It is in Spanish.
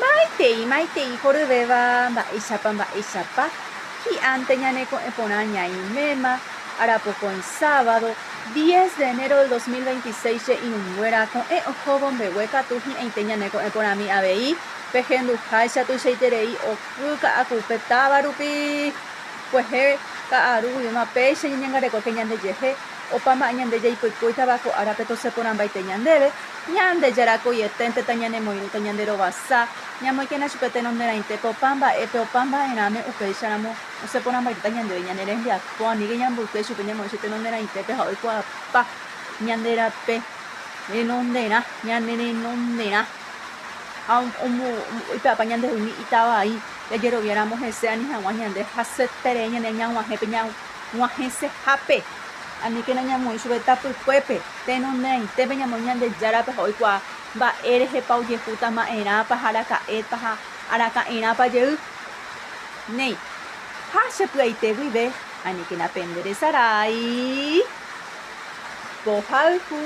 Maitei horyvéva mba'éichapa hi'ánte ñaneko'ẽporã ñaiméma arapokõi sábado 10 de enero del 2026 che'irũnguéra ko'ẽ ohóvo mbegue katu hi'ãite ñaneko'ẽporãmi avei pehenduháicha tuichaiterei oky ka'akupe táva rupi kuehe ka'aruguyma péicha ñeñangarekoke ñandejehe opáma ñande jaipykúitava ko árape toseporãmbaite ñandéve ñandejarakóieténteta ñanemoirũta ñande rovasa ñamoikéna chupe tenonderãitépe opa mba'épe opa mba'erãme upéicharamo oseporãmbaiteta ñandéve ñane rembiapo aníke ñamboyke chupe ñamoĩ che tenonderãitépe ha oikuaapa ñande rape renonderã ñane renonderã ha ipe'apa ñandehumi itavai jajeroviáramo hese ani hag̃ua ñande hasetere ñane ñag̃uahẽpe ñag̃uahẽsehápe aníkena ñamoĩ chupe tapykuépe tenonderãitépe ñamoĩ ñandejárape ha oikuaa mba'e rehepa ojehúta ma'erãpa ha araka'erápa jey néi ha chepyaite guive aníkena penderesarái mbohayhu.